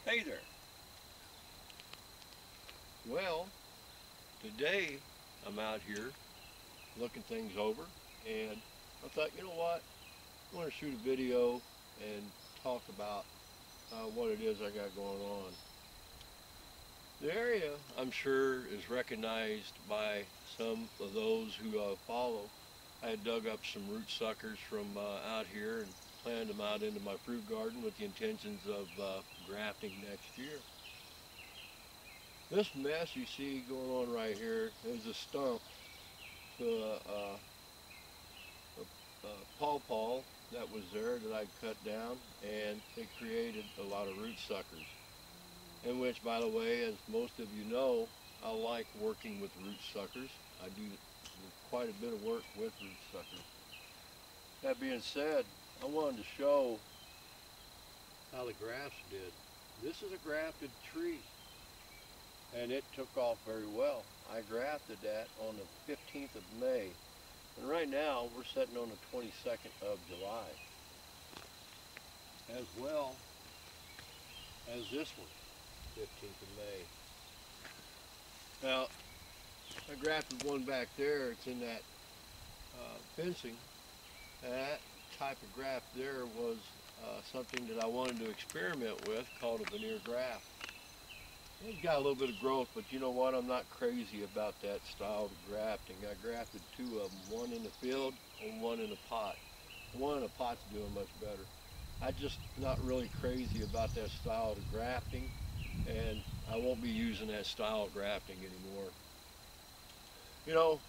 Hey there. Well, today I'm out here looking things over, and I thought, you know what? I want to shoot a video and talk about what it is I got going on. The area, I'm sure, is recognized by some of those who follow. I had dug up some root suckers from out here and planted them out into my fruit garden with the intentions of grafting next year. This mess you see going on right here is a stump to a pawpaw that was there that I cut down, and it created a lot of root suckers. In which, by the way, as most of you know, I like working with root suckers. I do quite a bit of work with root suckers. That being said, I wanted to show how the grafts did. This is a grafted tree, and it took off very well. I grafted that on the 15th of May, and right now we're sitting on the 22nd of July, as well as this one, 15th of May. Now, I grafted one back there. It's in that fencing. That type of graft there was something that I wanted to experiment with, called a veneer graft. It's got a little bit of growth, but you know what? I'm not crazy about that style of grafting. I grafted two of them, one in the field and one in a pot. The one in a pot's doing much better. I'm just not really crazy about that style of grafting, and I won't be using that style of grafting anymore. You know,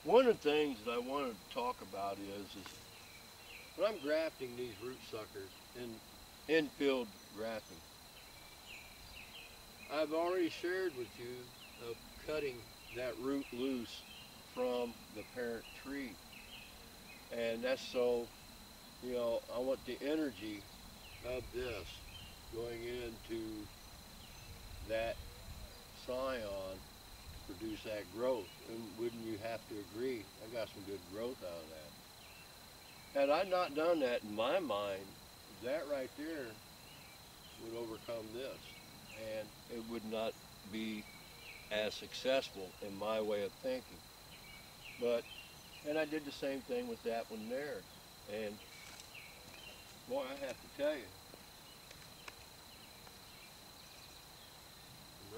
one of the things that I wanted to talk about is when I'm grafting these root suckers in infield grafting, I've already shared with you of cutting that root loose from the parent tree. And that's so, you know, I want the energy of this going into that scion to produce that growth. And wouldn't you have to agree, I got some good growth out of that. Had I not done that, in my mind, that right there would overcome this, and it would not be as successful in my way of thinking. And I did the same thing with that one there, and boy, I have to tell you,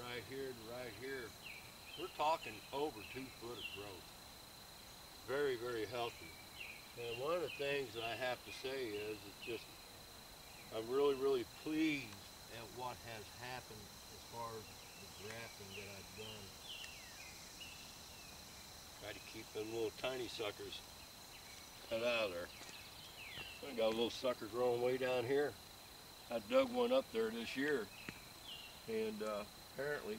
right here to right here, we're talking over 2 foot of growth. Very, very healthy. And one of the things that I have to say is, it's just, I'm really, really pleased at what has happened as far as the grafting that I've done. Try to keep them little tiny suckers cut out of there. I got a little sucker growing way down here. I dug one up there this year, and apparently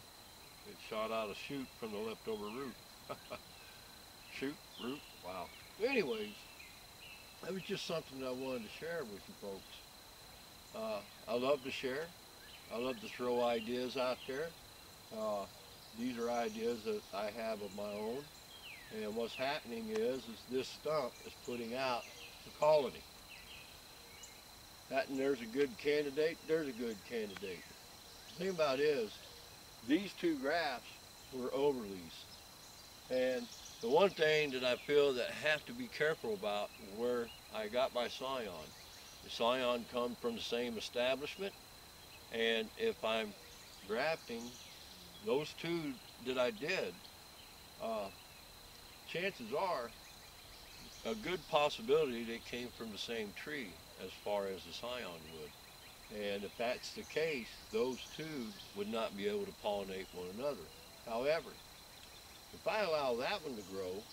it shot out a shoot from the leftover root. Shoot, root, wow. Anyways, that was just something that I wanted to share with you folks. I love to share. I love to throw ideas out there. These are ideas that I have of my own. And what's happening is this stump is putting out a colony. And there's a good candidate, there's a good candidate. The thing about it is, these two grafts were overleased. And the one thing that I feel that I have to be careful about where I got my scion. The scion comes from the same establishment, and if I'm grafting those two that I did, chances are a good possibility they came from the same tree as far as the scion would. And if that's the case, those two would not be able to pollinate one another. However, if I allow that one to grow,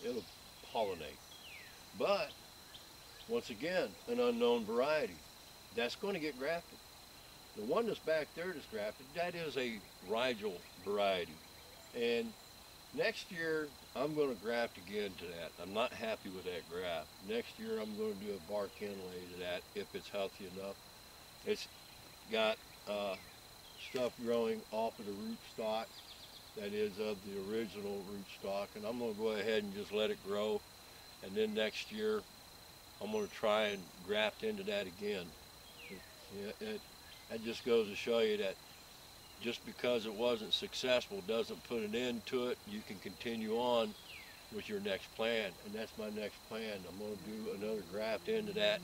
it'll pollinate. But, once again, an unknown variety. That's going to get grafted. The one that's back there that's grafted, that is a Rigel variety. And next year, I'm going to graft again to that. I'm not happy with that graft. Next year, I'm going to do a bark inlay to that if it's healthy enough. It's got stuff growing off of the root stock that is of the original root stock, and I'm going to go ahead and just let it grow, and then next year I'm going to try and graft into that again. That just goes to show you that just because it wasn't successful doesn't put an end to it. You can continue on with your next plan, and that's my next plan. I'm going to do another graft into that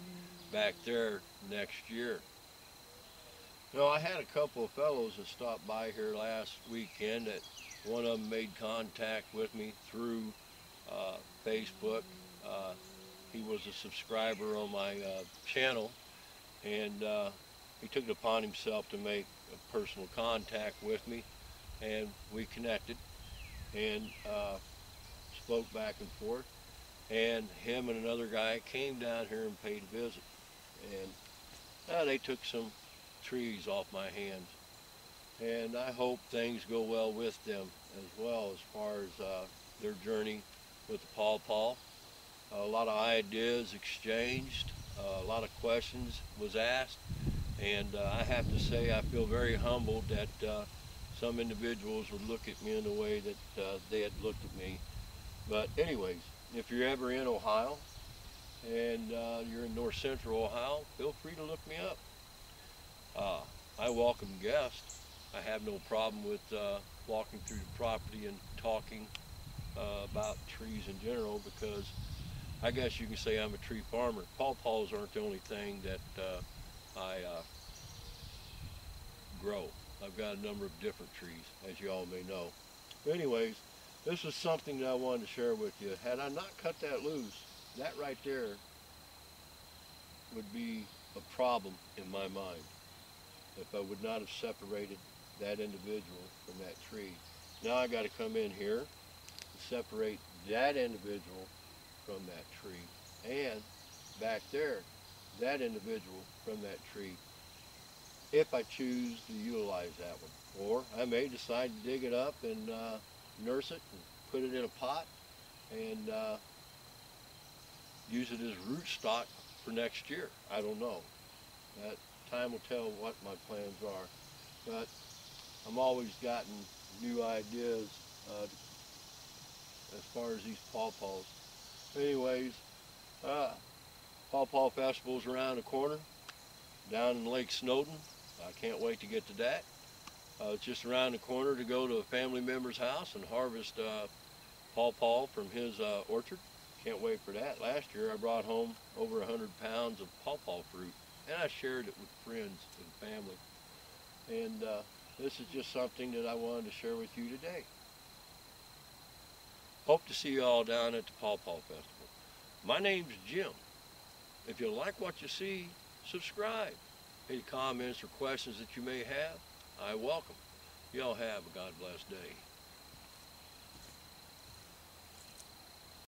back there next year. You know, I had a couple of fellows that stopped by here last weekend that one of them made contact with me through Facebook. Uh, he was a subscriber on my channel, and he took it upon himself to make a personal contact with me, and we connected and spoke back and forth. And him and another guy came down here and paid a visit, and they took some trees off my hands. And I hope things go well with them as far as their journey with the pawpaw. A lot of ideas exchanged, a lot of questions was asked, and I have to say I feel very humbled that some individuals would look at me in the way that they had looked at me. But anyways, if you're ever in Ohio and you're in north central Ohio, feel free to look me up. Uh, I welcome guests. I have no problem with walking through the property and talking about trees in general, because I guess you can say I'm a tree farmer. Pawpaws aren't the only thing that I grow. I've got a number of different trees, as you all may know. But anyways, this is something that I wanted to share with you. Had I not cut that loose, that right there would be a problem in my mind if I would not have separated that individual from that tree. Now I got to come in here and separate that individual from that tree, and back there, that individual from that tree, if I choose to utilize that one. Or I may decide to dig it up and nurse it and put it in a pot and use it as root stock for next year. I don't know. That time will tell what my plans are. But I'm always gotten new ideas as far as these pawpaws. Anyways, Pawpaw Festival's around the corner down in Lake Snowden. I can't wait to get to that. It's just around the corner to go to a family member's house and harvest pawpaw from his orchard. Can't wait for that. Last year I brought home over 100 pounds of pawpaw fruit, and I shared it with friends and family. And this is just something that I wanted to share with you today. Hope to see you all down at the Pawpaw Festival. My name's Jim. If you like what you see, subscribe. Any comments or questions that you may have, I welcome. Y'all have a God bless day.